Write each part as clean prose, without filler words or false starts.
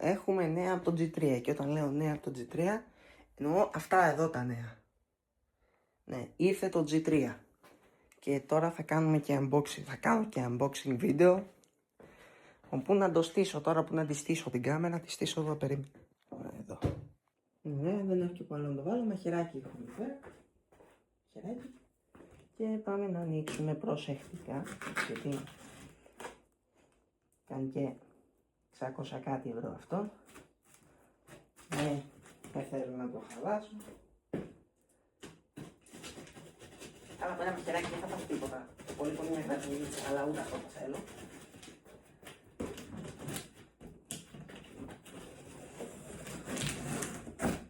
έχουμε νέα από το G3 και όταν λέω νέα από το G3 εννοώ αυτά εδώ τα νέα. Ναι, ήρθε το G3 και τώρα θα κάνουμε και unboxing, θα κάνω και unboxing βίντεο. Πού να το στήσω τώρα, που να τη στήσω την κάμερα, τη στήσω εδώ, περίμενε. Εδώ. Ναι, δεν έχω και που άλλο να το βάλω, μαχαιράκι έχουμε εδώ πέρα. Μαχαιράκι. Και πάμε να ανοίξουμε προσεκτικά, γιατί κάνει και 600 κάτι ευρώ αυτό. Ναι, δεν θέλω να το χαλάσω. Αλλά από ένα μαχαιράκι δεν θα πάω τίποτα. Πολύ μια γραφή, αλλά ούτε αυτό το θέλω.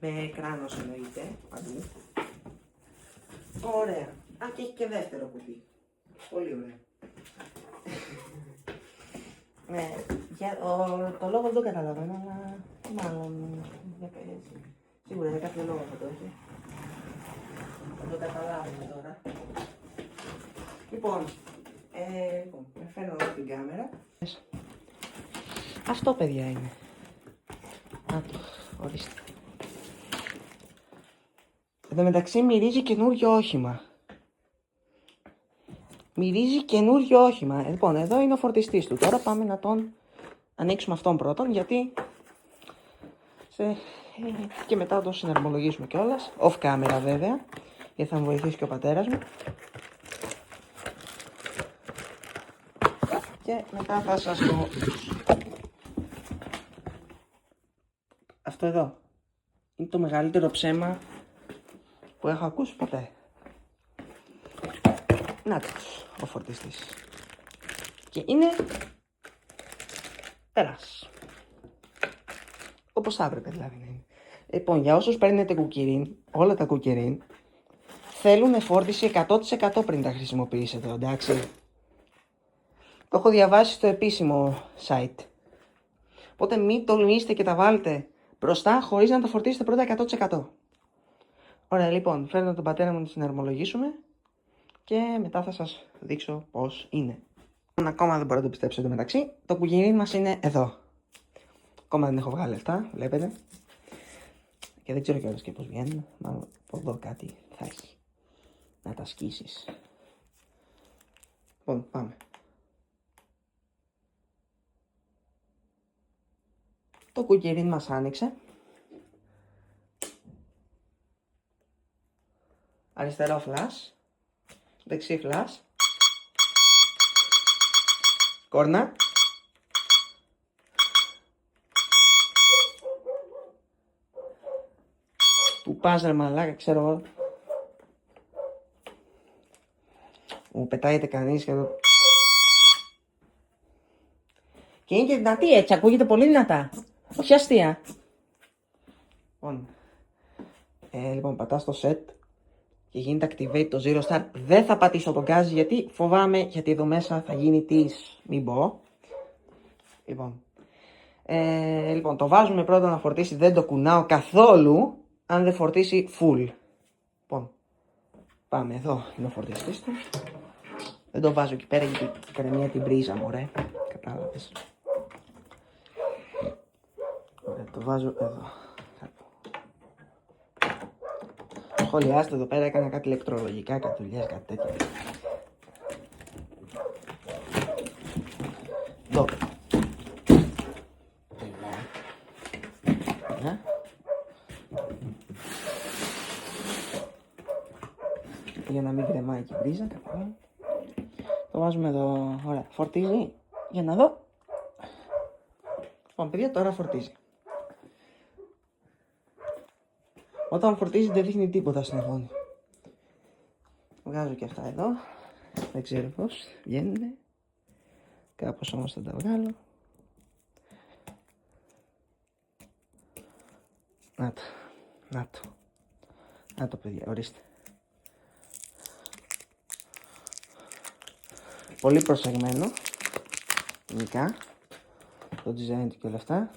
Με κράνος εννοείται, παντού. Ωραία. Α, και έχει και δεύτερο κουτί. Πολύ ωραία. Ναι, το λόγο δεν το καταλαβαίνω, αλλά μάλλον σίγουρα για κάποιο λόγο θα το έχει. Θα το καταλάβουμε τώρα. Λοιπόν, με φέρνω εδώ την κάμερα. Αυτό, παιδιά, είναι. Να το, ορίστε. Εν τω μεταξύ μυρίζει καινούριο όχημα. Μυρίζει καινούριο όχημα. Λοιπόν, εδώ είναι ο φορτιστής του. Τώρα πάμε να τον ανοίξουμε αυτόν πρώτον, γιατί και μετά να τον συναρμολογήσουμε κιόλας. Off camera βέβαια, γιατί θα με βοηθήσει και ο πατέρας μου. Και μετά θα σας πω. Αυτό εδώ είναι το μεγαλύτερο ψέμα που έχω ακούσει ποτέ. Να τους, ο φορτιστής. Και είναι τεράς. Όπως θα έπρεπε δηλαδή να είναι. Λοιπόν, για όσους παίρνετε κουκκιρίν, όλα τα κουκκιρίν θέλουν φόρτιση 100% πριν τα χρησιμοποιήσετε, εντάξει. Το έχω διαβάσει στο επίσημο site. Οπότε μην τολμήσετε και τα βάλετε μπροστά χωρίς να τα φορτίσετε πρώτα 100%. Ωραία, λοιπόν, φέρνω τον πατέρα μου να συναρμολογήσουμε και μετά θα σας δείξω πώς είναι. Ακόμα δεν μπορώ να το πιστέψω εντωμεταξύ. Το κουκκιρίν μας είναι εδώ. Ακόμα δεν έχω βγάλει αυτά, βλέπετε. Και δεν ξέρω κιόλας και πώς βγαίνουν. Μάλλον από εδώ κάτι θα έχει. Να τα σκίσεις. Λοιπόν, πάμε. Το κουκκιρίν μας άνοιξε. Αριστερό φλας. Δεξί φλας. Κόρνα. Που πας ρε μαλάκα, ξέρω εγώ. Μου πετάγεται κανείς και εδώ. Και είναι και δυνατή έτσι, ακούγεται πολύ δυνατά. Όχι αστεία. Λοιπόν, πατάς το set και γίνεται activate το zero star. Δεν θα πατήσω τον gas γιατί φοβάμαι, γιατί εδώ μέσα θα γίνει της, μην πω. Λοιπόν, το βάζουμε πρώτα να φορτίσει, δεν το κουνάω καθόλου αν δεν φορτίσει full. Λοιπόν, πάμε, εδώ είναι ο φορτιστής του. Δεν το βάζω εκεί πέρα γιατί έκανε μια την πρίζα μου, ωραία. Κατάλαβες. Ωραία, το βάζω εδώ. Σχολιάστε εδώ πέρα, έκανα κάτι ηλεκτρολογικά, κάτι δουλειές, κάτι τέτοια. Εδώ. Για να μην κρεμάει και η πρίζα, καθόλου. Το βάζουμε εδώ, ωραία, φορτίζει, για να δω. Λοιπόν, παιδιά, τώρα φορτίζει. Όταν φορτίζει δεν δείχνει τίποτα στην οθόνη. Βγάζω και αυτά εδώ. Δεν ξέρω πώς βγαίνουνε. Κάπως όμως θα τα βγάλω. Να το. Να το. Να το, παιδιά, ορίστε. Πολύ προσεγμένο. Γενικά. Το design του και όλα αυτά.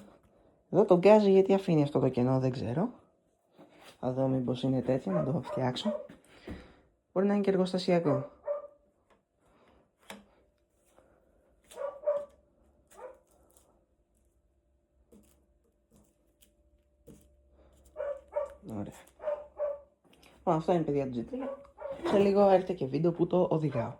Εδώ τον γκάζει γιατί αφήνει αυτό το κενό, δεν ξέρω. Θα δω μήπως είναι τέτοιο, να το φτιάξω. Μπορεί να είναι και εργοστασιακό. Ωραία. Αυτό είναι, παιδιά, του G3. Σε λίγο έρχεται και βίντεο που το οδηγάω.